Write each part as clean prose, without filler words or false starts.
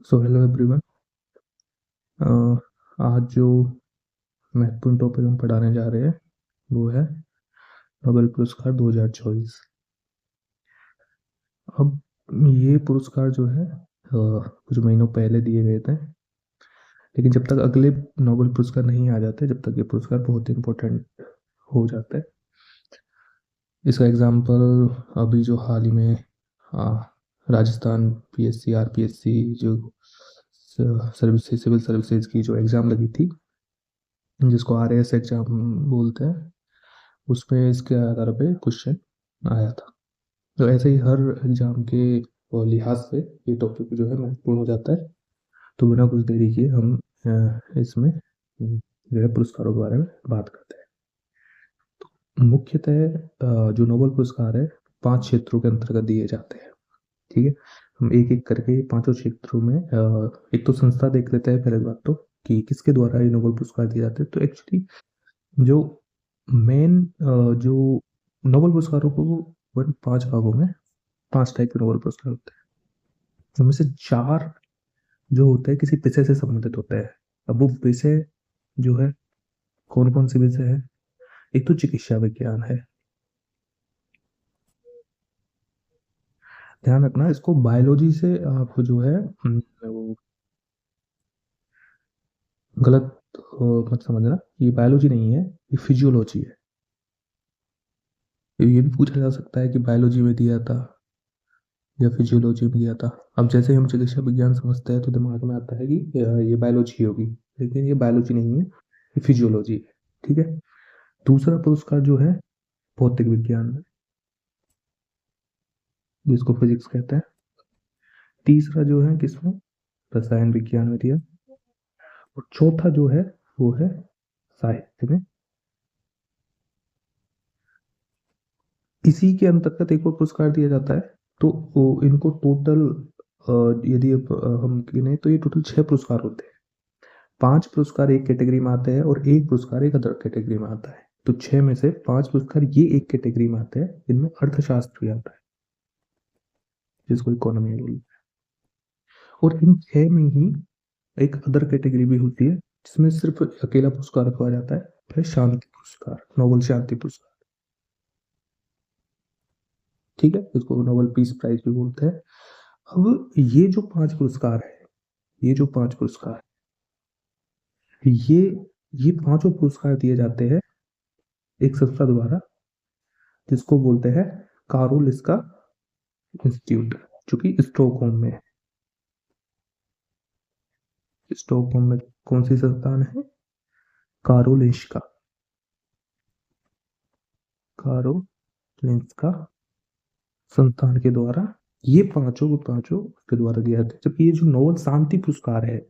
So hello everyone. आज जो महत्वपूर्ण टॉपिक हम पढ़ाने जा रहे हैं वो है नोबेल पुरस्कार 2024। अब ये पुरस्कार जो है कुछ महीनों पहले दिए गए थे, लेकिन जब तक अगले नोबेल पुरस्कार नहीं आ जाते जब तक ये पुरस्कार बहुत इम्पोर्टेंट हो जाता है। इसका एग्जाम्पल अभी जो हाल ही में राजस्थान पीएससी आरपीएससी जो सर्विसेज सिविल सर्विसेज की जो एग्ज़ाम लगी थी, जिसको आरएएस एग्जाम बोलते हैं, उसमें इसके आधार पे क्वेश्चन आया था। तो ऐसे ही हर एग्जाम के लिहाज से ये टॉपिक जो है महत्वपूर्ण हो जाता है। तो बिना कुछ देरी किए हम इसमें जो है पुरस्कारों के बारे में बात करते हैं। तो मुख्यतः जो नोबेल पुरस्कार है 5 क्षेत्रों के अंतर्गत दिए जाते हैं। ठीक है, हम एक एक करके पांचों क्षेत्रों में एक तो संस्था देख लेते हैं पहले बात तो, कि किसके द्वारा ये नोबेल पुरस्कार दिए जाते हैं। तो एक्चुअली जो मेन जो नोबेल पुरस्कारों को वन 5 भागों में 5 टाइप के नोबेल पुरस्कार होते हैं, उनमें से 4 जो होते हैं किसी विषय से संबंधित होते हैं। अब वो विषय जो है कौन कौन से विषय है? एक तो चिकित्सा विज्ञान है। ध्यान रखना, इसको बायोलॉजी से आप जो है वो गलत मत समझना। ये बायोलॉजी नहीं है, ये फिजियोलॉजी है। ये भी पूछा जा सकता है कि बायोलॉजी में दिया था या फिजियोलॉजी में दिया था। अब जैसे हम चिकित्सा विज्ञान समझते हैं तो दिमाग में आता है कि ये बायोलॉजी होगी, लेकिन ये बायोलॉजी नहीं है, ये फिजियोलॉजी है। ठीक है। दूसरा पुरस्कार जो है भौतिक विज्ञान में, जिसको फिजिक्स कहते हैं। तीसरा जो है किसमें? रसायन विज्ञान में दिया। और चौथा जो है वो है साहित्य में। इसी के अंतर्गत एक और पुरस्कार दिया जाता है। तो वो इनको टोटल यदि हम गिने तो ये टोटल 6 पुरस्कार होते हैं। 5 पुरस्कार एक कैटेगरी में आते हैं और एक पुरस्कार एक अदर कैटेगरी में आता है। तो 6 में से 5 पुरस्कार ये एक कैटेगरी में आते हैं, इनमें अर्थशास्त्र भी आता है, जिसको इकोनॉमी बोलते हैं। और इन 6 में ही एक अदर कैटेगरी भी होती है, जिसमें सिर्फ अकेला पुरस्कार रखा जाता है, फिर शांति पुरस्कार, नोबेल शांति पुरस्कार। ठीक है, इसको नोबेल पीस प्राइज भी बोलते हैं। अब ये जो 5 पुरस्कार है, ये जो 5 पुरस्कार ये ये पांचों पुरस्कार दिए जाते हैं एक संस्था द्वारा, जिसको बोलते हैं कारोलिस्का इंस्टीट्यूट, जो कि स्टॉकहोम में है। स्टॉकहोम में कौन सी संस्थान है? कारोलिंस्का, कारोलिंस्का संस्थान के द्वारा ये पांचों के पांचों के द्वारा दिया जाता है। जबकि ये जो नोबेल शांति पुरस्कार है,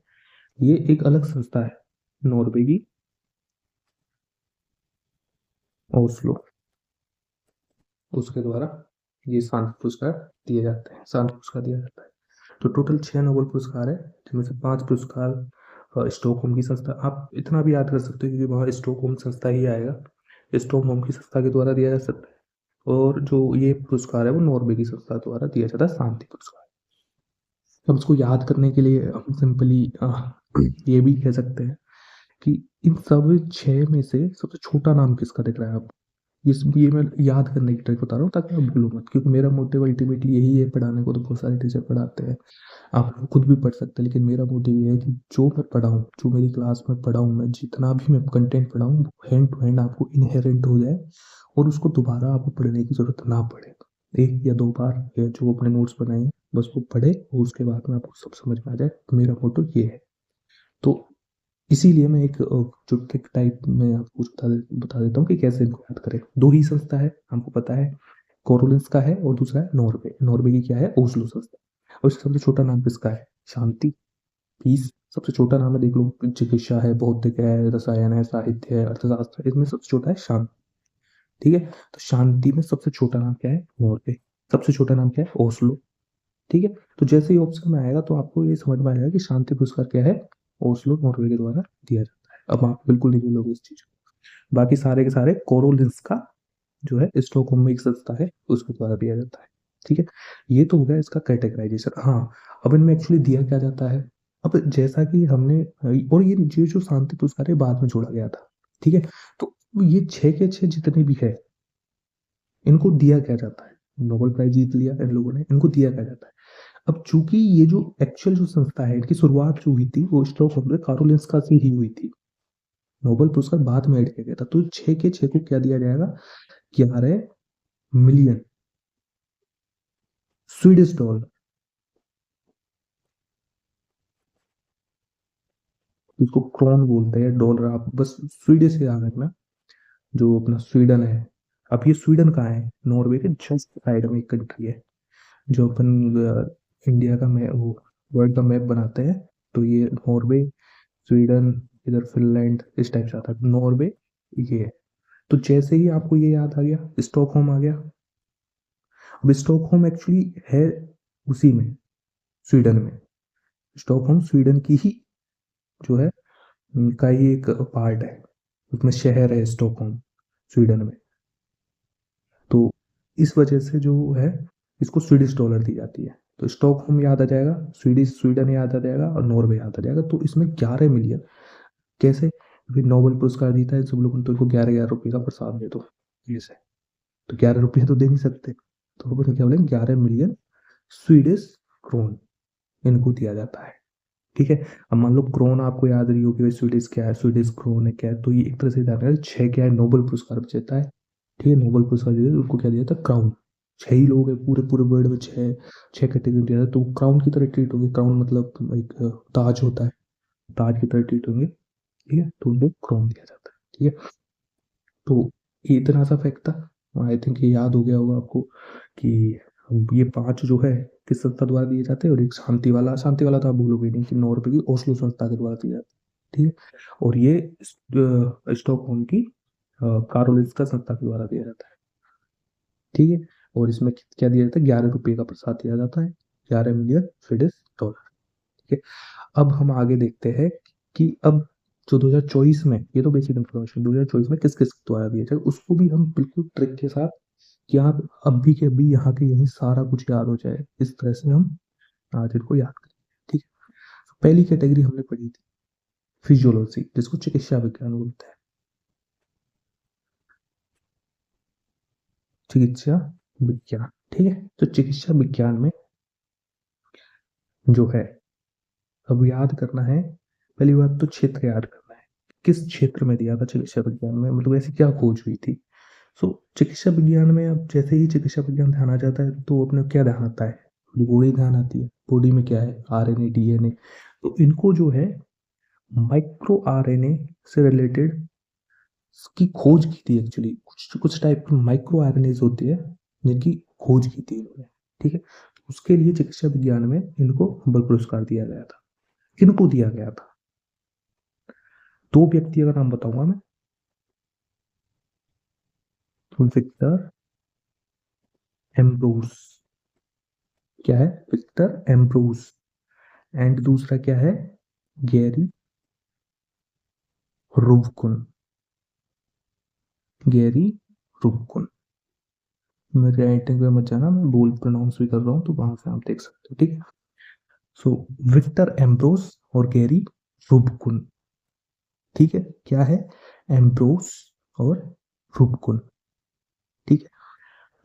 ये एक अलग संस्था है, नॉर्वे की, ओस्लो, उसके द्वारा ये शांति पुरस्कार दिए जाते हैं, शांति पुरस्कार दिया जाता है। तो टोटल 6 नोबेल पुरस्कार है, जिनमें से 5 पुरस्कार स्टॉकहोम की संस्था। आप इतना भी याद कर सकते हो क्योंकि वहाँ स्टॉकहोम संस्था ही आएगा, स्टॉकहोम की संस्था के द्वारा दिया जा सकता है। और जो ये पुरस्कार है वो नॉर्वे की संस्था द्वारा दिया जाता है, शांति पुरस्कार। अब इसको याद करने के लिए हम सिंपली ये भी कह सकते हैं कि इन सब 6 में से सबसे छोटा नाम किसका दिख रहा है आपको? ये मैं याद करने की ट्रिक बता रहा हूँ ताकि आप भूलो मत, क्योंकि मेरा मोटिव अल्टीमेटली यही है पढ़ाने को। तो बहुत सारे टीचर पढ़ाते हैं, आप लोग खुद भी पढ़ सकते हैं, लेकिन मेरा मोटिव ये है कि जो मैं पढ़ाऊँ, जो मेरी क्लास में पढ़ाऊँ, मैं जितना भी मैं कंटेंट पढ़ाऊँ वो हैंड टू हैंड आपको इनहेरेंट हो जाए और उसको दोबारा आपको पढ़ने की ज़रूरत ना पड़े। एक या दो बार या जो अपने नोट्स बनाए हैं बस वो पढ़े और उसके बाद में आपको सब समझ में आ जाए। तो मेरा मोटिव ये है। तो इसीलिए मैं एक जो ट्रिक टाइप में आपको बता देता हूँ कि कैसे इनको याद करें। 2 ही संस्था है, हमको पता है, कोरोलिंस का है और दूसरा है नॉर्वे। नॉर्वे की क्या है? ओस्लो संस्था। और इससे सबसे छोटा नाम किसका है? शांति, पीस। सबसे छोटा नाम है, देख लो, चिकित्सा है, भौतिक है, रसायन है, साहित्य है, अर्थशास्त्र है, इसमें सबसे छोटा है शांति। ठीक है, तो शांति में सबसे छोटा नाम क्या है? नॉर्वे। सबसे छोटा नाम क्या है? ओस्लो। ठीक है, तो जैसे ही ऑप्शन में आएगा तो आपको ये समझ में आएगा कि शांति पुरस्कार क्या है? ओस्लो, नॉर्वे के द्वारा दिया जाता है। अब आप बिल्कुल नहीं भूलोगे इस चीज को। बाकी सारे के सारे कोरोलिंस का जो है स्टॉकहोम में एक संस्था है, उसके द्वारा दिया जाता है। ठीक है, ये तो हो गया इसका कैटेगराइजेशन। हाँ, अब इनमें एक्चुअली दिया क्या जाता है। अब जैसा कि हमने और ये जो शांति पुरस्कार है बाद में जोड़ा गया था, ठीक है। तो ये 6 के 6 जितने भी है, इनको दिया क्या जाता है। नोबेल प्राइज जीत लिया इन लोगों ने, इनको दिया क्या जाता है। अब चूंकि ये जो एक्चुअल जो संस्था है, इनकी शुरुआत जो हुई थी वो स्टॉकहोम में कारोलिंस्का से ही हुई थी। नोबेल पुरस्कार बाद में ऐड किया गया था। तो 6 के 6 को क्या दिया जाएगा, 11 मिलियन स्वीडिश डॉलर। इसको क्रोन बोलते हैं, डॉलर आप बस स्वीडिश से याद रखना। जो अपना स्वीडन है, अब ये स्वीडन कहाँ है, नॉर्वे के जस्ट साइड में एक कंट्री है। जो अपन इंडिया का मैप, वो वर्ल्ड का मैप बनाते हैं, तो ये नॉर्वे, स्वीडन, इधर फिनलैंड इस टाइप से आता है, नॉर्वे ये है। तो जैसे ही आपको ये याद आ गया, स्टॉकहोम आ गया। अब स्टॉकहोम एक्चुअली है उसी में, स्वीडन में। स्टॉकहोम स्वीडन की ही जो है का ही एक पार्ट है, उसमें शहर है स्टॉकहोम स्वीडन में। तो इस वजह से जो है, इसको स्वीडिश डॉलर दी जाती है। तो स्टॉकहोम याद आ जाएगा, स्वीडिश स्वीडन याद आ जाएगा, और नॉर्वे याद आ जाएगा। तो इसमें 11 मिलियन कैसे, फिर नोबेल पुरस्कार जीता है सब लोगों ने, तो इनको 11 11 रुपये का प्रसाद दे दो ऐसे। तो 11 रुपये तो दे नहीं सकते, तो वो क्या बोले, 11 मिलियन स्वीडिश क्रोन इनको दिया जाता है। ठीक है। अब मान लो क्रोन आपको याद रही हो कि भाई स्वीडिश क्या है, स्वीडिश क्रोन है क्या है, तो ये एक तरह से ध्यान रखना, 6 क्या है, नोबेल पुरस्कार विजेता है। ठीक है, नोबेल पुरस्कार जीते उनको क्या दिया था, क्राउन। 6 ही लोग हैं पूरे पूरे वर्ल्ड में, 6 6 कैटेगरी दिया था, तो क्राउन की तरह ट्रीट होंगे। क्राउन मतलब एक ताज होता है, ताज की तरह ट्रीट होंगे। ठीक है, तो उनको क्राउन दिया जाता है। ठीक है, तो ये इतना सा फैक्ट था। आई थिंक ये याद हो गया होगा आपको कि ये 5 जो है किस संस्था द्वारा दिए जाते हैं, और एक शांति वाला तो आप भूलोगे नहीं कि नॉर्वे की ओस्लो संस्था के द्वारा दिया जाता है। ठीक है, और ये स्टॉकहोम की कारोलिंस्का संस्था के द्वारा दिया जाता है। ठीक है, और इसमें क्या दिया जाता है, 11 रुपये का प्रसाद दिया जाता है, 11 मिलियन स्वीडिश डॉलर। ठीक है, अब हम आगे देखते हैं कि अब जो 2024 में, ये तो बेसिक इन्फॉर्मेशन, 2024 में किस किस द्वारा दिया जाए उसको भी हम बिल्कुल ट्रिक के साथ, कि आप अभी के अभी यहाँ के यहीं सारा कुछ याद हो जाए, इस तरह से हम आज इनको याद करें। ठीक है, तो पहली कैटेगरी हमने पढ़ी थी फिजियोलॉजी, जिसको चिकित्सा विज्ञान बोलते हैं। चिकित्सा विज्ञान, ठीक है। तो चिकित्सा विज्ञान में जो है, अब याद करना है, पहली बात तो क्षेत्र याद करना है, किस क्षेत्र में दिया था चिकित्सा विज्ञान में, मतलब ऐसी क्या खोज हुई थी। सो चिकित्सा विज्ञान में अब जैसे ही चिकित्सा विज्ञान ध्यान आ जाता है, तो अपने क्या ध्यान आता है, बॉडी ध्यान आती है। बॉडी में क्या है, आरएनए डीएनए। तो इनको जो है माइक्रो आरएनए से रिलेटेड की खोज की थी एक्चुअली। कुछ कुछ टाइप की माइक्रो आरएनए होती है जिनकी खोज की थी इन्होंने। ठीक है, उसके लिए चिकित्सा विज्ञान में इनको नोबेल पुरस्कार दिया गया था। किनको दिया गया था, 2 व्यक्ति का नाम बताऊंगा मैं। तो विक्टर एम्ब्रोस, क्या है, विक्टर एम्ब्रोस। एंड दूसरा क्या है, गैरी रुबकुन, गैरी रुबकुन। मेरे राइटिंग पे मत जाना, मैं बोल प्रोनाउंस भी कर रहा हूँ, तो वहां से आप देख सकते हो। ठीक है, सो विक्टर एम्ब्रोस और गैरी रुबकुन। ठीक है, क्या है, एम्ब्रोस और रुबकुन। ठीक है,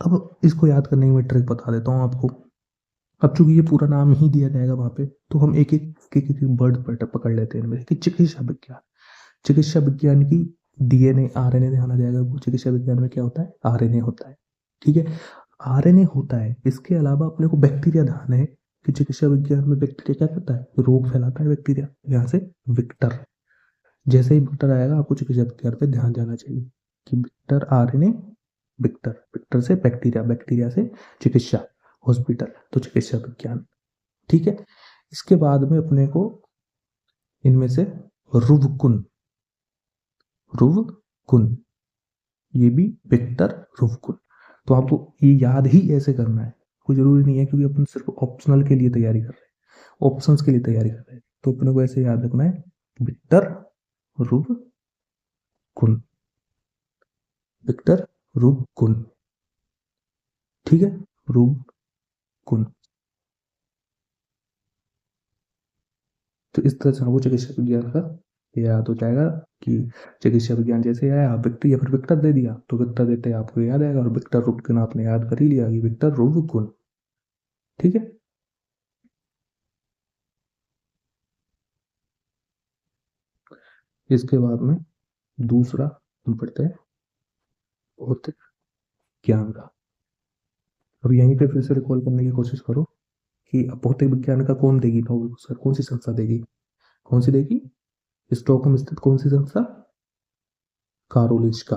अब इसको याद करने की मैं ट्रिक बता देता हूँ आपको। अब चूंकि ये पूरा नाम ही दिया जाएगा वहां पे, तो हम एक वर्ड पकड़ लेते हैं इनमें, कि चिकित्सा विज्ञान। चिकित्सा विज्ञान की डीएनए आरएनए ध्यान आ जाएगा। वो चिकित्सा विज्ञान में क्या होता है, आरएनए होता है। ठीक है, आरएनए होता है। इसके अलावा अपने को बैक्टीरिया ध्यान है, कि चिकित्सा विज्ञान में बैक्टीरिया क्या करता है, रोग फैलाता है बैक्टीरिया। यहाँ से विक्टर, जैसे ही विक्टर आएगा आपको चिकित्सा विज्ञान पे ध्यान जाना चाहिए, कि विक्टर आरएनए, विक्टर, विक्टर से बैक्टीरिया, बैक्टीरिया से चिकित्सा, हॉस्पिटल, तो चिकित्सा विज्ञान। ठीक है, इसके बाद में अपने को इनमें से रुवकुन, रुवकुन, ये भी विक्टर रुवकुन। तो आपको ये याद ही ऐसे करना है, कोई जरूरी नहीं है, क्योंकि अपन सिर्फ ऑप्शनल के लिए तैयारी कर रहे हैं, ऑप्शंस के लिए तैयारी कर रहे हैं, तो अपने को ऐसे याद रखना है, विक्टर रुवकुन, विक्टर रुवकुन। ठीक है, रुवकुन। गुण। तो इस तरह से आपको चिकित्सा विज्ञान का याद हो जाएगा कि चिकित्सा विज्ञान जैसे आया विक्टर या फिर विक्टर दे दिया तो विक्टर देते आपको याद आएगा, और विक्टर रूप गुण आपने याद कर ही लिया कि विक्टर रूप गुण। ठीक है। इसके बाद में दूसरा हम पढ़ते हैं भौतिक ज्ञान का। अब यहीं पे फिर से रिकॉल करने की कोशिश करो कि भौतिक विज्ञान का कौन देगी नोबेल पुरस्कार, कौन सी संस्था देगी, कौन सी देगी? स्टॉकहोम स्थित कौन सी संस्था? कारोलिंस्का,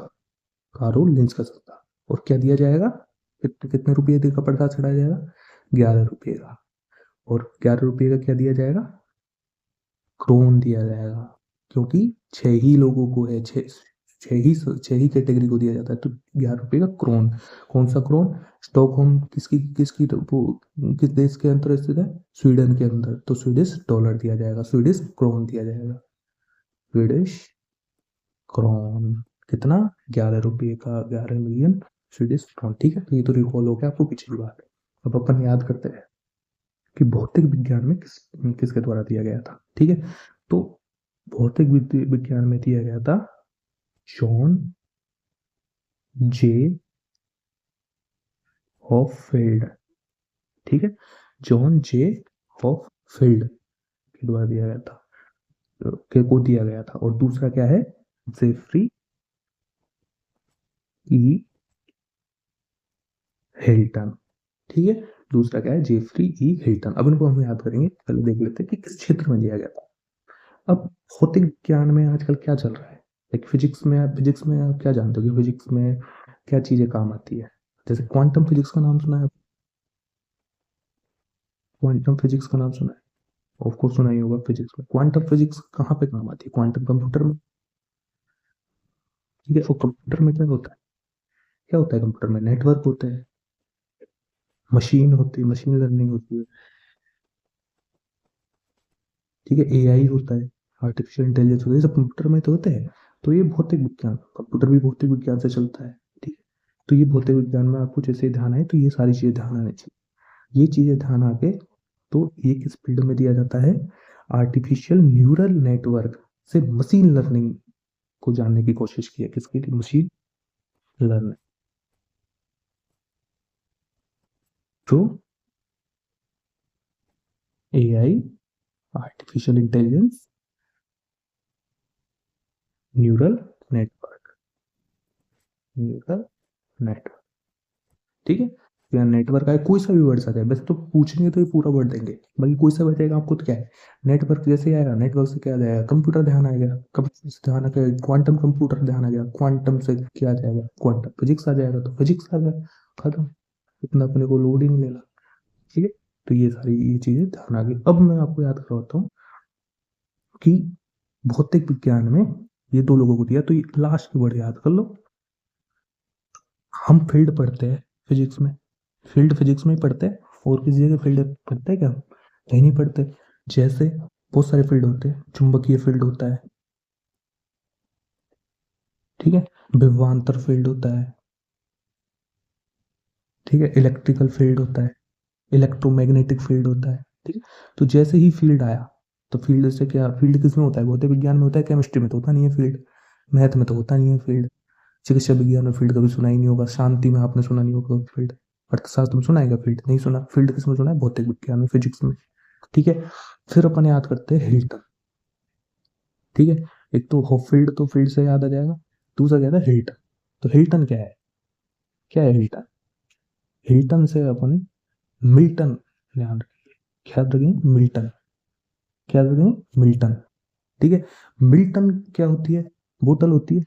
कारोलिंस्का संस्था। और क्या दिया जाएगा? कितने रुपये का पर्दा चढ़ाया जाएगा? 11 रुपये का। और 11 रुपये का क्या दिया जाएगा? क्रोन दिया जाएगा, क्योंकि 6 ही लोगों को है, छह ही कैटेगरी को दिया जाता है, तो 11 रुपये का क्रोन। कौन सा क्रोन? स्टॉकहोम किसकी किसकी किस देश के अंदर स्थित है? स्वीडन के अंदर, तो स्वीडिश डॉलर दिया जाएगा, स्वीडिश क्रोन दिया जाएगा, स्वीडिश क्रोन। कितना? 11 रुपये का, 11 मिलियन स्वीडिश क्रोन। ठीक है, तो ये तो रिकॉल हो गया आपको पिछली बार। अब अपन याद करते हैं कि भौतिक विज्ञान में किसके द्वारा दिया गया था। ठीक है, तो भौतिक विज्ञान में दिया गया था जॉन जे हॉफफील्ड। ठीक है, जॉन जे हॉफफील्ड के द्वारा दिया गया था, के को दिया गया था। और दूसरा क्या है? जेफरी ई हिल्टन। ठीक है, दूसरा क्या है? जेफरी ई हिल्टन। अब इनको हम याद करेंगे, पहले देख लेते हैं कि किस क्षेत्र में दिया गया था। अब भौतिक विज्ञान में आजकल क्या चल रहा है? लाइक फिजिक्स में आप क्या जानते हो कि फिजिक्स में क्या चीजें काम आती है? जैसे क्वांटम फिजिक्स का नाम सुना है? क्वांटम फिजिक्स का नाम सुना है? ऑफ कोर्स सुना ही होगा। फिजिक्स में क्वांटम फिजिक्स कहाँ पे काम आती है? क्वांटम कंप्यूटर में। ठीक है, और कंप्यूटर में क्या होता है? क्या होता है कंप्यूटर में? नेटवर्क होते हैं, मशीन होती है, मशीन लर्निंग होती है। ठीक है, एआई होता है, आर्टिफिशियल इंटेलिजेंस होता है, ये सब कंप्यूटर में तो होते हैं। तो ये भौतिक विज्ञान, कंप्यूटर भी भौतिक विज्ञान से चलता है। ठीक है, तो ये भौतिक विज्ञान में आपको जैसे ध्यान आए तो ये सारी चीजें ध्यान आनी चाहिए। ये चीजें ध्यान आके तो ये किस फील्ड में दिया जाता है? आर्टिफिशियल न्यूरल नेटवर्क से मशीन लर्निंग को जानने की कोशिश की है। किसकी लिए? Machine learning. तो AI, artificial intelligence, neural network, neural network. ठीक है, तो यहाँ नेटवर्क आए, कोई सा भी वर्ड आ जाए, वैसे तो पूछेंगे तो ये पूरा वर्ड देंगे, बाकी कोई सा बचेगा आपको तो क्या है? नेटवर्क जैसे आएगा, नेटवर्क से क्या जाएगा? कंप्यूटर ध्यान आएगा, कंप्यूटर से ध्यान आ गया क्वांटम कंप्यूटर ध्यान आ गया, क्वांटम से क्या आ जाएगा? क्वांटम फिजिक्स आ जाएगा, तो फिजिक्स आ गया, खत्म। इतना अपने को लोड ही नहीं लेना। ठीक है, तो ये सारी ये चीजें ध्यान आ गई। अब मैं आपको याद करवाता हूँ कि भौतिक विज्ञान में ये दो लोगों को दिया, तो ये लास्ट वर्ड याद कर लो। हम फील्ड पढ़ते हैं फिजिक्स में, फील्ड फिजिक्स में ही पढ़ते हैं, और किसी जगह फील्ड पढ़ते हैं क्या? कहीं नहीं पढ़ते। जैसे बहुत सारे फील्ड होते हैं, चुंबकीय फील्ड होता है, ठीक है, विभवांतर फील्ड होता है, ठीक है, इलेक्ट्रिकल फील्ड होता है, इलेक्ट्रोमैग्नेटिक फील्ड होता है। ठीक है, तो जैसे ही फील्ड आया, तो फील्ड से क्या? फील्ड किस में होता है? भौतिक विज्ञान में होता है, केमिस्ट्री में तो होता नहीं है फील्ड, मैथ में तो होता नहीं है फील्ड, चिकित्सा विज्ञान में फील्ड कभी सुना ही नहीं होगा, शांति में आपने सुना नहीं होगा फील्ड, अर्थशास्त्र में सुना है फील्ड? नहीं सुना। फील्ड किस में सुना है? भौतिक विज्ञान में, फिजिक्स में। ठीक है, फिर अपन याद करते हैं हिल्टन। ठीक है, एक तो हॉफील्ड, तो फील्ड से याद आ जाएगा, दूसरा क्या था? हिल्टन। तो हिल्टन क्या है? क्या है हिल्टन? हिल्टन से अपन मिल्टन, ध्यान रखिए, ख्याल रखेंगे मिल्टन, क्या रखेंगे? मिल्टन। ठीक है, मिल्टन क्या होती है? बोतल होती है,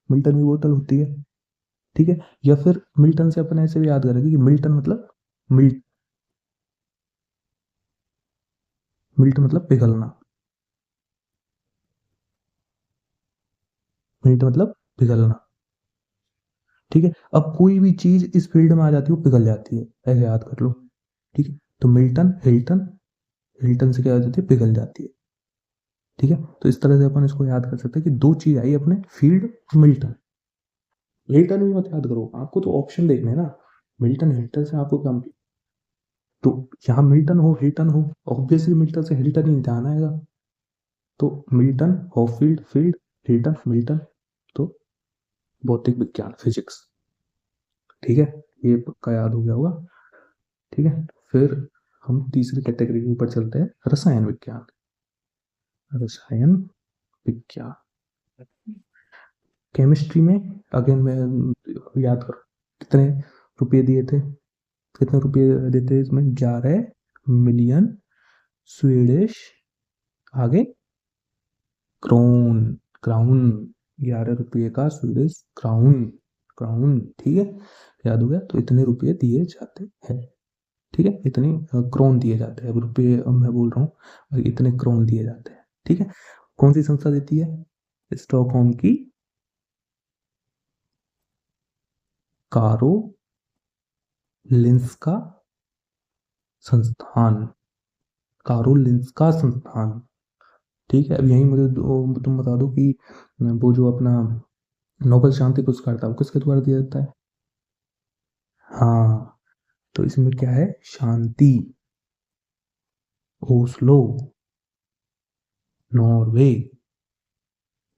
मिल्टन भी बोतल होती है। ठीक है, या फिर मिल्टन से अपन ऐसे भी याद करेंगे कि मिल्टन मतलब मिल्ट, मिल्ट मतलब पिघलना, मिल्ट मतलब पिघलना। ठीक है, अब कोई भी चीज इस फील्ड में आ जाती है वो पिघल जाती है, ऐसे याद कर लो। ठीक है, तो मिल्टन, हिल्टन, हिल्टन से क्या हो जाती है? पिघल जाती है। ठीक है, तो इस तरह से अपन इसको याद कर सकते हैं कि दो चीज आई अपने, फील्ड, मिल्टन। हिल्टन भी मत याद करो, आपको तो ऑप्शन देखने हैं ना, मिल्टन हिल्टन से आपको क्या? तो यहाँ मिल्टन हो हिल्टन हो, ऑब्वियसली मिल्टन से हिल्टन ही ध्यान आएगा। तो Milton, Hopfield, field, Hilton, Milton. तो भौतिक विज्ञान, फिजिक्स। ठीक है, ये पक्का याद हो गया होगा। ठीक है, फिर हम तीसरी कैटेगरी के ऊपर चलते हैं, रसायन विज्ञान। रसायन विज्ञान, केमिस्ट्री में अगेन मैं याद करो कितने रुपए दिए थे, कितने रुपए देते इसमें, 11 मिलियन स्वीडिश, आगे क्रोन, क्राउन, 11 रुपये का स्वीडिश क्राउन, क्राउन। ठीक है, याद हो गया, तो इतने रुपये दिए जाते हैं। ठीक है, इतने क्रोन दिए जाते हैं, अब रुपये अब मैं बोल रहा हूँ, इतने क्रोन दिए जाते हैं। ठीक है, कौन सी संस्था देती है? स्टॉकहोम की कारोलिंस्का संस्थान, कारोलिंस्का संस्थान। ठीक है, अब यही मुझे तुम बता दो कि वो जो अपना नोबेल शांति पुरस्कार था वो किसके द्वारा दिया जाता है? हाँ, तो इसमें क्या है, शांति, ओस्लो, नॉर्वे।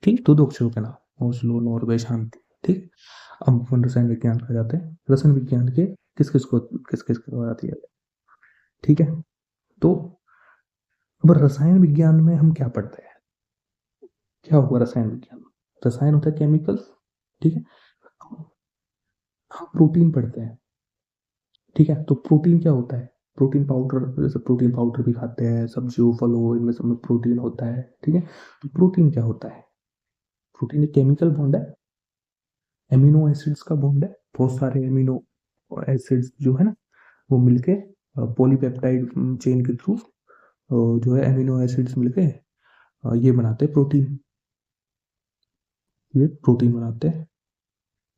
ठीक, दो दो अक्षरों के नाम, ओस्लो, नॉर्वे, शांति। ठीक, अब अपन रसायन विज्ञान पर जाते हैं, रसायन विज्ञान के किस किस के द्वारा दिया गया। ठीक है, तो अब रसायन विज्ञान में हम क्या पढ़ते हैं, क्या हुआ रसायन विज्ञान में? रसायन होता है केमिकल। ठीक है, हम प्रोटीन पढ़ते हैं। ठीक है, तो प्रोटीन क्या होता है? प्रोटीन पाउडर, जैसे प्रोटीन पाउडर भी खाते हैं, सब्जियों फलों इनमें सब में प्रोटीन होता है। ठीक है, तो प्रोटीन क्या होता है? प्रोटीन एक केमिकल बॉन्ड है, एमिनो एसिड्स का बॉन्ड है, बहुत सारे एमिनो एसिड्स जो है ना वो मिलके पॉलीपेप्टाइड चेन के थ्रू जो है एमिनो एसिड्स मिलके ये बनाते हैं प्रोटीन, ये प्रोटीन बनाते हैं।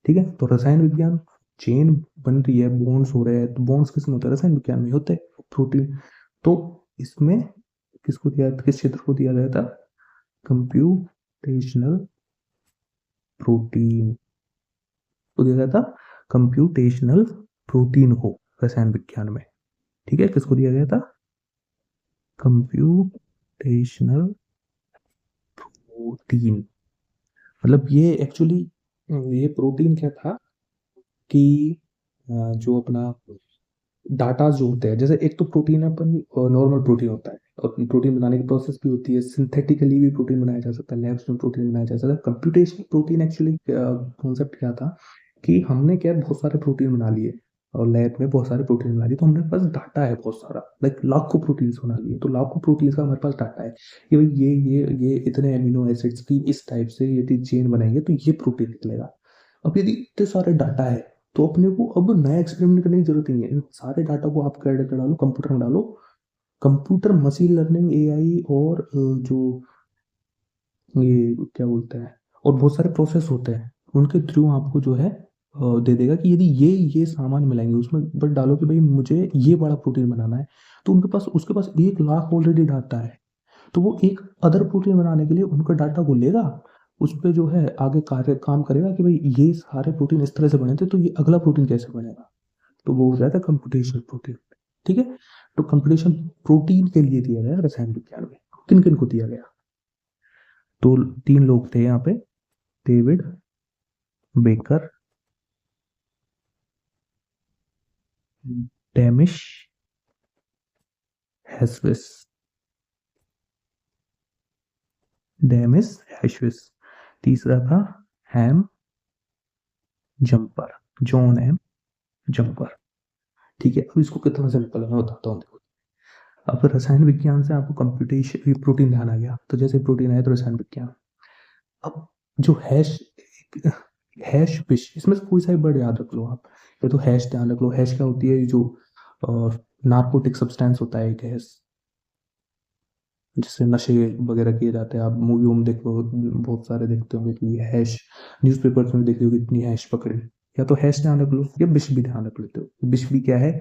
ठीक है, तो रसायन विज्ञान, चेन बन रही है, बॉन्ड्स हो रहे हैं, तो बॉन्ड्स किसमें होते हैं? रसायन विज्ञान में होते हैं, प्रोटीन। तो इसमें किसको दिया, किस क्षेत्र को दिया गया था? कंप्यूटेशनल प्रोटीन को दिया गया था, कंप्यूटेशनल प्रोटीन को, रसायन विज्ञान में। ठीक है, किसको दिया गया था? Computational protein. मतलब ये एक्चुअली ये प्रोटीन क्या था कि जो अपना डाटा जो होते हैं, जैसे एक तो प्रोटीन अपन नॉर्मल प्रोटीन होता है, और प्रोटीन बनाने की प्रोसेस भी होती है, सिंथेटिकली भी प्रोटीन बनाया जा सकता है, लैब्स में प्रोटीन बनाया जा सकता है। कंप्यूटेशनल प्रोटीन एक्चुअली कॉन्सेप्ट क्या था कि हमने क्या बहुत सारे प्रोटीन बना लिए, और लैब में बहुत सारे प्रोटीन बना लिए, तो हमारे पास डाटा है बहुत सारा, लाइक लाखों प्रोटीन्स बना लिए, तो लाखों प्रोटीन्स का हमारे पास डाटा है कि भाई ये इतने एमिनो एसिड्स की इस टाइप से यदि चेन बनाएंगे तो ये प्रोटीन निकलेगा। अब यदि इतने सारे डाटा है तो अपने को अब नया एक्सपेरिमेंट करने की जरूरत नहीं है, इन सारे डाटा को आप कर डालो कंप्यूटर में डालो, कंप्यूटर मशीन लर्निंग, एआई, और जो ये क्या बोलते हैं, और बहुत सारे प्रोसेस होते हैं, उनके थ्रू आपको जो है दे देगा कि यदि ये सामान मिलाएंगे उसमें, बट डालो कि भाई मुझे ये बड़ा प्रोटीन बनाना है, तो उनके पास उसके पास 1 लाख ऑलरेडी डाटा है, तो वो एक अदर प्रोटीन बनाने के लिए उनका डाटा को लेगा, उस पर जो है आगे कार्य काम करेगा कि भाई ये सारे प्रोटीन इस तरह से बने थे तो ये अगला प्रोटीन कैसे बनेगा, तो वो हो जाता है कंप्यूटेशनल प्रोटीन। ठीक है, तो कंप्यूटेशन प्रोटीन के लिए दिया गया रसायन विज्ञान में, किन किन को दिया गया? तो 3 लोग थे यहाँ पे, डेविड बेकर, डेमिश हैस्विस, डेमिस हैशविस। तीसरा था हैम जम्पर, जॉन एम जम्पर। ठीक है, अब इसको कितना सिंपल है मैं बताता हूँ, देखो। अब रसायन विज्ञान से आपको कंप्यूटेशन प्रोटीन ध्यान आ गया, तो जैसे प्रोटीन आया तो रसायन विज्ञान। अब जो हैश, हैश फिश, इसमें से कोई सा भी वर्ड याद रख लो आप, या तो हैश ध्यान रख लो, हैश क्या होती है, जो नार्कोटिक सब्सटेंस होता है एक हैश, जिससे नशे वगैरह किए जाते हैं, आप मूवी में देखो बहुत सारे देखते होंगे कि हैश, न्यूज़पेपर्स में देखते हो इतनी हैश पकड़ी, या तो हैश ध्यान रख लो या विष भी ध्यान रख लेते हो। विष भी क्या है?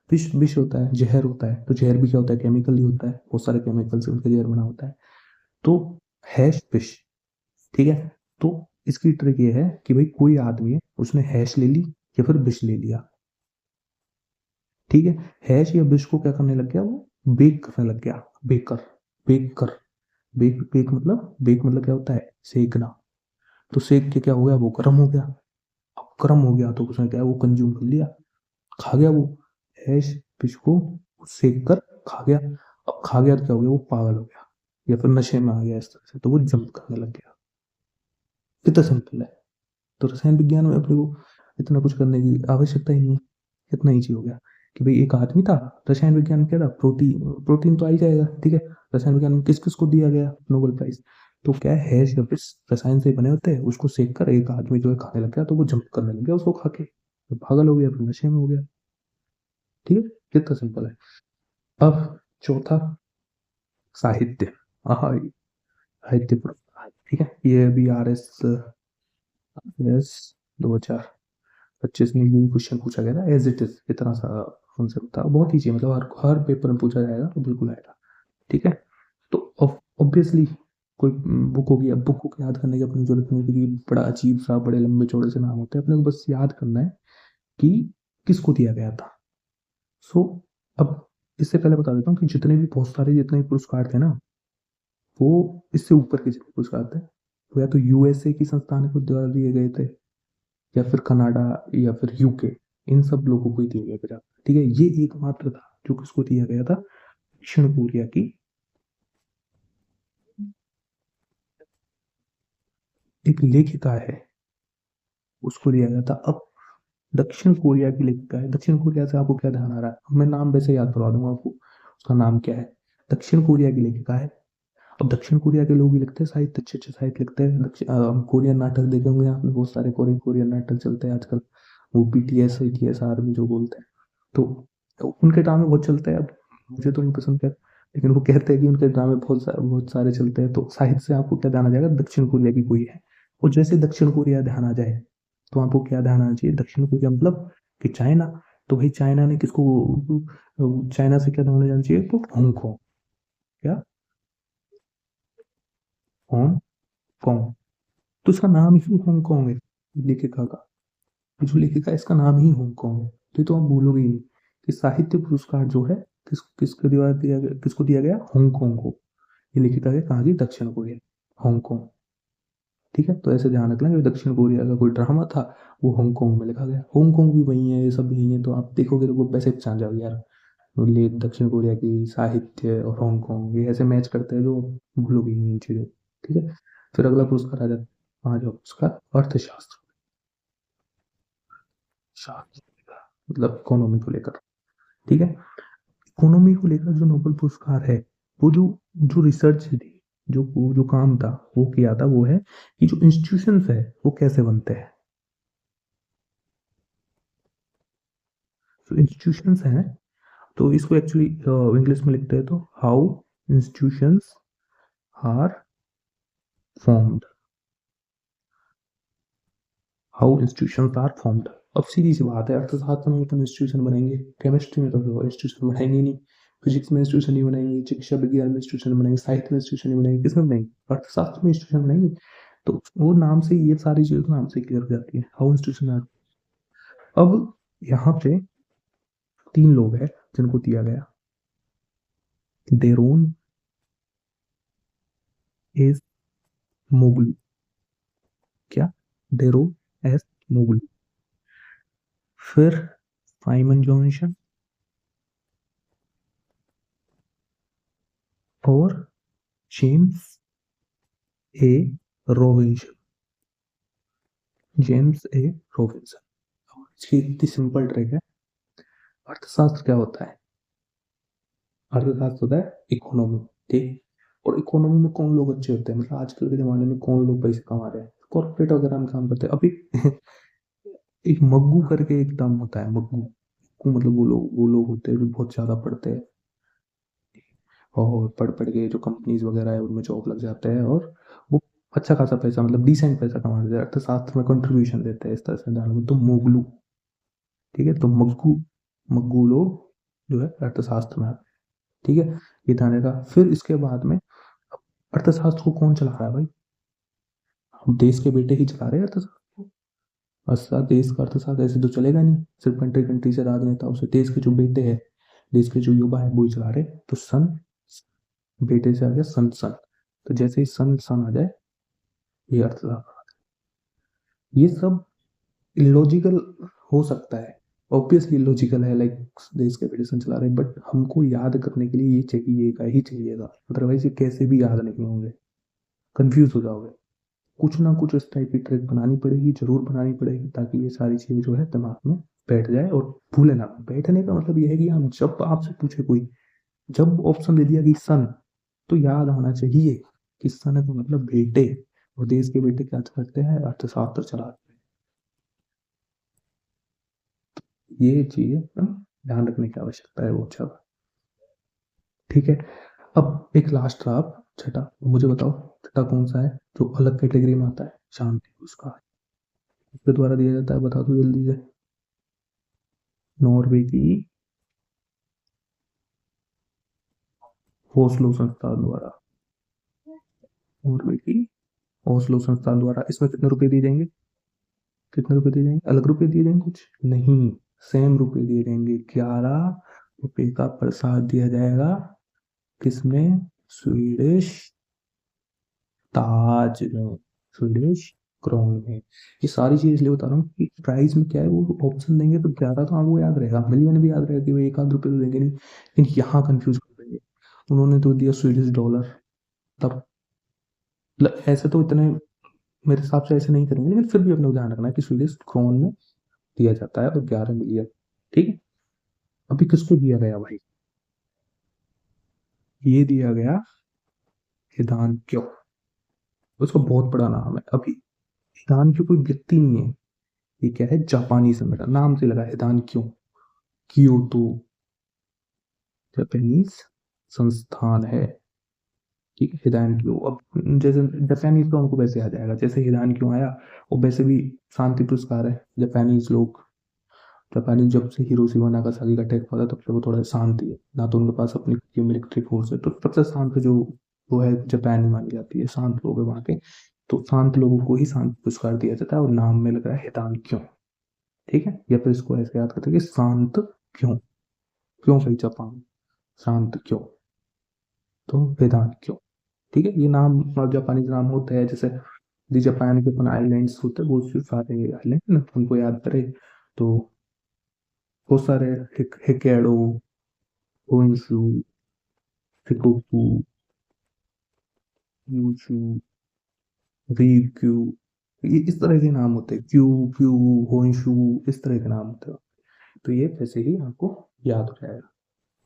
विष विष होता है, जहर होता है, तो जहर भी क्या होता है? केमिकल ही होता है, बहुत सारे केमिकल से उनका जहर बना होता है। तो हैश विष। ठीक है, तो इसकी ट्रिक ये है कि भाई कोई आदमी है उसने हैश ले ली या फिर विष ले लिया। ठीक है। हैश या विश को क्या करने लग गया, वो बेक करने लग गया। बेकर, बेक कर, बेक मतलब क्या होता है, सेकना। तो सेक के क्या हो गया, वो गर्म हो गया। अब गर्म हो गया तो उसने क्या, वो कंज्यूम कर लिया, खा गया वो। हैश फिश को सेक कर खा गया। अब खा गया तो क्या हो गया, वो पागल हो गया या फिर नशे में आ गया इस तरह से, तो वो जंप करने लग गया। कितना सिंपल है। तो रसायन विज्ञान में अपने को इतना कुछ करने की आवश्यकता ही नहीं है, इतना ईजी हो गया कि भाई एक आदमी था, रसायन विज्ञान में क्या था, प्रोटीन, प्रोटीन तो आ ही जाएगा, ठीक है। रसायन विज्ञान में किस किस को दिया गया नोबेल प्राइज, तो क्या है, हैश या फिर रसायन से बने होते हैं, उसको सेक कर एक आदमी जो है खाने लग गया, तो वो जंप करने लग गया उसको खा के, तो पागल हो गया, फिर नशे में हो गया। ठीक है, कितना सिंपल है। अब चौथा, साहित्य। हाँ, साहित्य पुरस्कार, ठीक है। ये अभी RS 2025 में यही क्वेश्चन पूछा गया था, एज इट इज इतना सा उनसे था, बहुत ईजी, मतलब हर पेपर में पूछा जाएगा तो बिल्कुल आएगा। ठीक है। तो ऑब्वियसली कोई बुक होगी, अब बुक को याद करने की अपनी जरूरत नहीं, क्योंकि बड़ा अजीब सा, बड़े लंबे चौड़े से नाम होते हैं, अपने को बस याद करना है कि किसको दिया गया था। सो अब इससे पहले बता देता हूँ कि जितने भी, बहुत सारे जितने भी पुरस्कार थे ना, वो इससे ऊपर के जितने पुरस्कार थे, वो या तो USA की संस्थान को द्वारा दिए गए थे, या फिर कनाडा, या फिर UK, इन सब लोगों को ही दिया गया था। ठीक है, ये एकमात्र था जो किसको दिया गया था, दक्षिण कोरिया की एक लेखिका है, उसको दिया गया था। अब दक्षिण कोरिया की लेखिका है, दक्षिण कोरिया से आपको क्या ध्यान आ रहा है, अब मैं नाम वैसे याद करवा दूंगा आपको, उसका नाम क्या है, दक्षिण कोरिया की लेखिका है। अब दक्षिण कोरिया के लोग ही लिखते हैं साहित्य, अच्छे अच्छे साहित्य लिखते हैं। कोरियन नाटक देखे होंगे आपने, बहुत सारे कोरियन कोरियन नाटक चलते हैं आजकल, वो BTS आर्मी जो बोलते हैं, तो उनके ड्रामे बहुत चलते हैं। अब मुझे तो नहीं पसंद है, लेकिन वो कहते हैं कि उनके ड्रामे बहुत सारे चलते हैं, तो साहित्य से आपको क्या ध्यान आ जाएगा, दक्षिण कोरिया की कोई है। और जैसे दक्षिण कोरिया ध्यान आ जाए, तो आपको क्या ध्यान आना चाहिए, दक्षिण कोरिया मतलब कि चाइना। तो भाई चाइना ने किसको, चाइना से क्या ध्यान जाना चाहिए, तो हांगकांग। क्या, हांगकांग। तो इसका नाम ही हांगकांग है, लेखिका का, जो लेखिका है इसका नाम ही हांगकांग है। तो आप भूलोगे ही नहीं कि साहित्य पुरस्कार जो है, किसको दिया गया, हांगकांग को। ये लेखिका है कहाँ की, दक्षिण कोरिया, हांगकांग। ठीक है, तो ऐसे ध्यान रखना कि दक्षिण कोरिया का कोई ड्रामा था, वो हांगकांग में लिखा गया। हांगकांग भी वही है, ये सब भी यही है, तो आप देखोगे तो वो वैसे पहचान जाओगे यार, ले दक्षिण कोरिया की साहित्य और हांगकांग ये ऐसे मैच करते हैं, जो भूलोगे ही नहीं इन चीज़ों को। ठीक है। फिर अगला पुरस्कार आ जाता है, पांचवा पुरस्कार, अर्थशास्त्र, शास्त्र, मतलब इकोनॉमी को लेकर। ठीक है, इकोनॉमी को लेकर जो नोबेल पुरस्कार है, वो जो जो रिसर्च थी, जो काम था वो किया था, वो है कि जो इंस्टीट्यूशंस है वो कैसे बनते हैं। जो इंस्टीट्यूशंस हैं, तो इसको एक्चुअली इंग्लिश में लिखते हैं तो, how institutions are formed, how institutions are formed. अब सीधी सी बात है, अर्थशास्त्र में तो इंस्टीट्यूशन बनेंगे, केमिस्ट्री में तो इंस्टीट्यूशन बनाएंगे ही नहीं, फिजिक्स में इंस्टीट्यूशन नहीं बनाएंगे, चिकित्सा विज्ञान में इंस्टीट्यूशन बनाएंगे, साहित्य में इंस्टीट्यूशन नहीं बनाएंगे, किसमें बनाएंगे, अर्थशास्त्र में इंस्टीट्यूशन बनाएंगे। तो वो नाम से, ये सारी चीजें नाम से क्लियर हो जाती है, हाउ इंस्टीट्यूशन आर। अब यहाँ पे तीन लोग हैं जिनको दिया गया, डेरोन एस मोगलू। क्या, डेरोन एस मोगलू। फिर साइमन जॉनसन, और James A Robinson, James A Robinson. इसकी इतनी सिंपल ट्रिक है। अर्थशास्त्र क्या होता है, अर्थशास्त्र होता है इकोनॉमी। ठीक, और इकोनॉमी में कौन लोग अच्छे होते हैं, मतलब आजकल के जमाने में कौन लोग पैसे कमा रहे हैं, कॉर्पोरेट वगैरह में काम करते हैं। अभी एक मग्गू करके एक टर्म होता है, मग्गू मतलब वो लोग होते हैं जो बहुत ज्यादा पढ़ते हैं, और पढ़ पढ़ के जो कंपनीज वगैरह है उनमें जॉब लग जाते हैं, और वो अच्छा खासा पैसा, मतलब डिसेंट पैसा कमा लेते हैं, अर्थशास्त्र में कंट्रीब्यूशन देते हैं, इस तरह से जान लो तो मोगलू। ठीक है, तो मग्गू, मग्गू लोग जो है अर्थशास्त्र में आते हैं। ठीक है, ये ध्यान रखा। फिर इसके बाद में, अर्थशास्त्र को कौन चला रहा है भाई, हम देश के बेटे ही चला रहे हैं अर्थशास्त्र को। देश का अर्थशास्त्र ऐसे तो चलेगा नहीं, सिर्फ कंट्री कंट्री से राजनेताओं से। देश के जो बेटे हैं, देश के जो युवा है वो ही चला रहे। तो सन, बेटे से आ गया सन सन। तो जैसे ही सन सन आ जाए, ये अर्थशास्त्र। ये सब इलॉजिकल हो सकता है, ऑब्वियसली इलॉजिकल है, लाइक देश के बेटे सन चला रहे, बट हमको याद करने के लिए ये चाहिएगा ही चाहिएगा, अदरवाइज ये कैसे भी याद नहीं होंगे, कंफ्यूज हो जाओगे। कुछ ना कुछ इस टाइप की ट्रिक बनानी पड़ेगी, जरूर बनानी पड़ेगी, ताकि ये सारी चीजें जो है दिमाग में बैठ जाए और भूले ना। बैठने का मतलब ये है कि हम जब आपसे पूछे कोई, जब ऑप्शन दे दिया कि सन, तो याद आना चाहिए कि सन का मतलब बेटे, और देश के बेटे क्या करते हैं, अर्थशास्त्र चलाते हैं। ये चीजें ध्यान रखने की आवश्यकता है, वो अच्छा। ठीक है, अब एक लास्ट रहा, अब छठा। मुझे बताओ छठा कौन सा है जो अलग कैटेगरी में आता है, शांति पुरस्कार किसके द्वारा दिया जाता है, बता दो जल्दी से। नॉर्वे की ओस्लो संस्थान द्वारा, नॉर्वे की ओस्लो संस्थान द्वारा। इसमें कितने रुपए दिए जाएंगे, कितने रुपए दिए जाएंगे, अलग रुपए दिए जाएंगे कुछ नहीं, सेम रुपए दिए जाएंगे। 11 रुपए का प्रसाद दिया जाएगा, किसमें, स्वीडिश ताज में, स्वीडिश क्रोन में। ये सारी चीज इसलिए बता रहा हूँ कि प्राइस में क्या है, वो ऑप्शन देंगे तो 11 तो आपको याद रहेगा, मिलियन भी याद रहेगा कि भाई 1 आध रुपए तो देंगे नहीं, लेकिन यहाँ कंफ्यूज कर देंगे। उन्होंने तो दिया स्वीडिश डॉलर, तब मतलब ऐसे तो इतने मेरे हिसाब से ऐसे नहीं करेंगे, लेकिन फिर भी अपने को ध्यान रखना है कि स्वीडिश क्रोन में दिया जाता है, और 11 मिलियन। ठीक है, अभी किसको दिया गया भाई, ये दिया गया हिदान क्यों। उसका बहुत बड़ा नाम है। अभी हिदान क्यों कोई व्यक्ति नहीं है, ये क्या है, जापानी संगठन, नाम से लगा हिदान क्यों, क्योतो जापानीज संस्थान है। ठीक है, हिदान क्यों। अब जैसे जापानीज तो हमको वैसे आ जाएगा, जैसे हिदान क्यों आया, और वैसे भी शांति पुरस्कार है। जापानीज लोग, जापानी जब से हिरोशिमा नागासाकी का अटैक हुआ था, तब से वो थोड़ा शांत ही है, ना तो उनके पास अपनी मिलिट्री फोर्स है, तो सबसे शांत जो वो है जापान में मानी जाती है, शांत लोग है वहाँ के। तो शांत लोगों को ही शांति पुरस्कार दिया जाता है, और नाम में लग रहा है हिदान क्यों। ठीक है, या फिर इसको ऐसे याद करते हैं कि शांत क्यों, क्यों भाई जापान शांत क्यों, तो वेदांत क्यों। ठीक है, ये नाम जापानी नाम होते हैं, जैसे दी जापान के अपन आइलैंड्स होते हैं, बहुत से सारे आइलैंड ना, उनको याद करें तो बहुत सारे, हिकेडो, होन्शु, शिकोकू, यूशु, रिक्यू, ये इस तरह के नाम होते हैं, क्यू क्यू, होन्शु, इस तरह के नाम होते हैं। तो ये वैसे ही आपको याद हो जाएगा।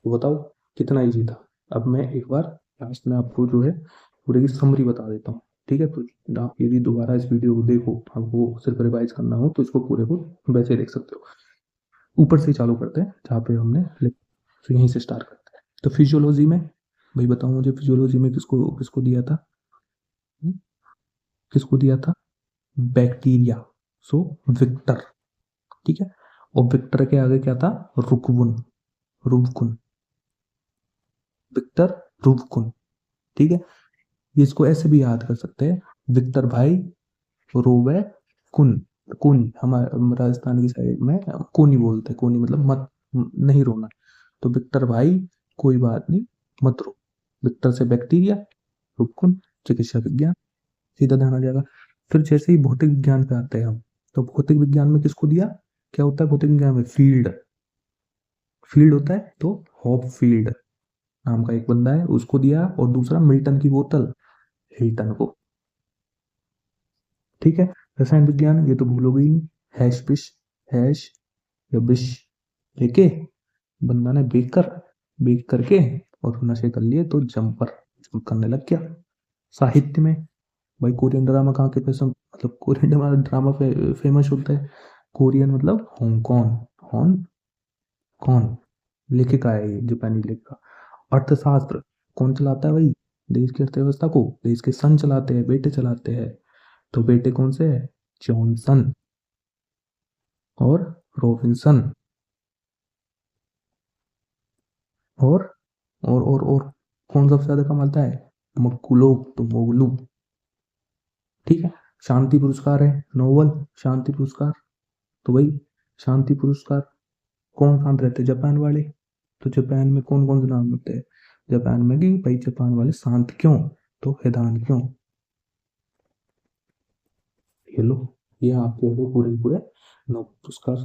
तो बताओ कितना इजी था। अब मैं एक बार लास्ट में आपको जो है पूरे की समरी बता देता हूँ। ठीक है, तो आप यदि दोबारा इस वीडियो को देखो, आपको सिर्फ रिवाइज करना हो, तो इसको पूरे को वैसे देख सकते हो। ऊपर से चालू करते हैं जहाँ पे हमने तो यहीं से स्टार्ट करते हैं। तो फिजियोलॉजी में, भाई बताओ मुझे, फिजियोलॉजी में किसको किसको दिया था, हम्म? किसको दिया था, बैक्टीरिया, सो विक्टर। ठीक है, और विक्टर के आगे क्या था, रुकवुन, रुवकुन, विक्टर रुवकुन। ठीक है, ये इसको ऐसे भी याद कर सकते हैं, विक्टर भाई रोवे कुन, कोनी, हमारे राजस्थान की साइड में कोनी बोलते हैं, कोनी मतलब मत, नहीं रोना। तो विक्टर भाई कोई बात नहीं, मत रो। विक्टर से बैक्टीरिया, रुकुन चिकित्सा विज्ञान, सीधा ध्यान आ जाएगा। फिर जैसे ही भौतिक विज्ञान पे आते हैं हम, तो भौतिक विज्ञान में किसको दिया, क्या होता है भौतिक विज्ञान में, फील्ड, फील्ड होता है, तो हॉप फील्ड नाम का एक बंदा है, उसको दिया, और दूसरा मिल्टन की बोतल, हिल्टन को। ठीक है, रसायन विज्ञान ये तो भूलोगे ही, हैश बिश, हैश या बिश लेके बंदा ने बेक करके और नशे कर लिए, तो जंपर जंप करने लग गया। साहित्य में, भाई कोरियन ड्रामा कहाँ के पैसा, मतलब कोरियन ड्रामा फेमस होता है, कोरियन मतलब हांगकॉन्ग, हॉन कौन, लेखिका है ये, जापानी लेखिका। अर्थशास्त्र कौन चलाता है भाई, देश की अर्थव्यवस्था को देश के सन चलाते हैं, बेटे चलाते हैं। तो बेटे कौन से है, जॉनसन और रॉबिन्सन, और और कौन सबसे ज्यादा कमाता है, मक्कुलोग, तो मोगलू। ठीक है, शांति पुरस्कार है, नोबल शांति पुरस्कार, तो भाई शांति पुरस्कार कौन शांत रहते हैं? जापान वाले। तो जापान में कौन कौन से नाम होते हैं जापान में कि भाई जापान वाले शांत क्यों? तो हिदान क्यों? ये लो, ये आपके हो गए पूरे पूरे 9 पुरस्कार।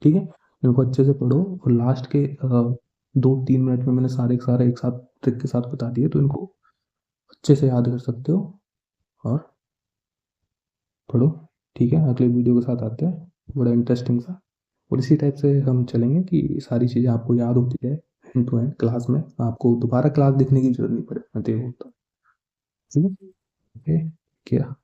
ठीक है, इनको अच्छे से पढ़ो और लास्ट के 2-3 मिनट में मैंने सारे के सारे एक साथ ट्रिक के साथ बता दिए, तो इनको अच्छे से याद कर सकते हो और पढ़ो। ठीक है, अगले वीडियो के साथ आते हैं, बड़ा इंटरेस्टिंग सा। और इसी टाइप से हम चलेंगे कि सारी चीज़ें आपको याद होती जाए एंड टू एंड क्लास में, आपको दोबारा क्लास देखने की जरूरत नहीं पड़े, मैं तो ये बोलता हूँ। ठीक है, ओके, क्या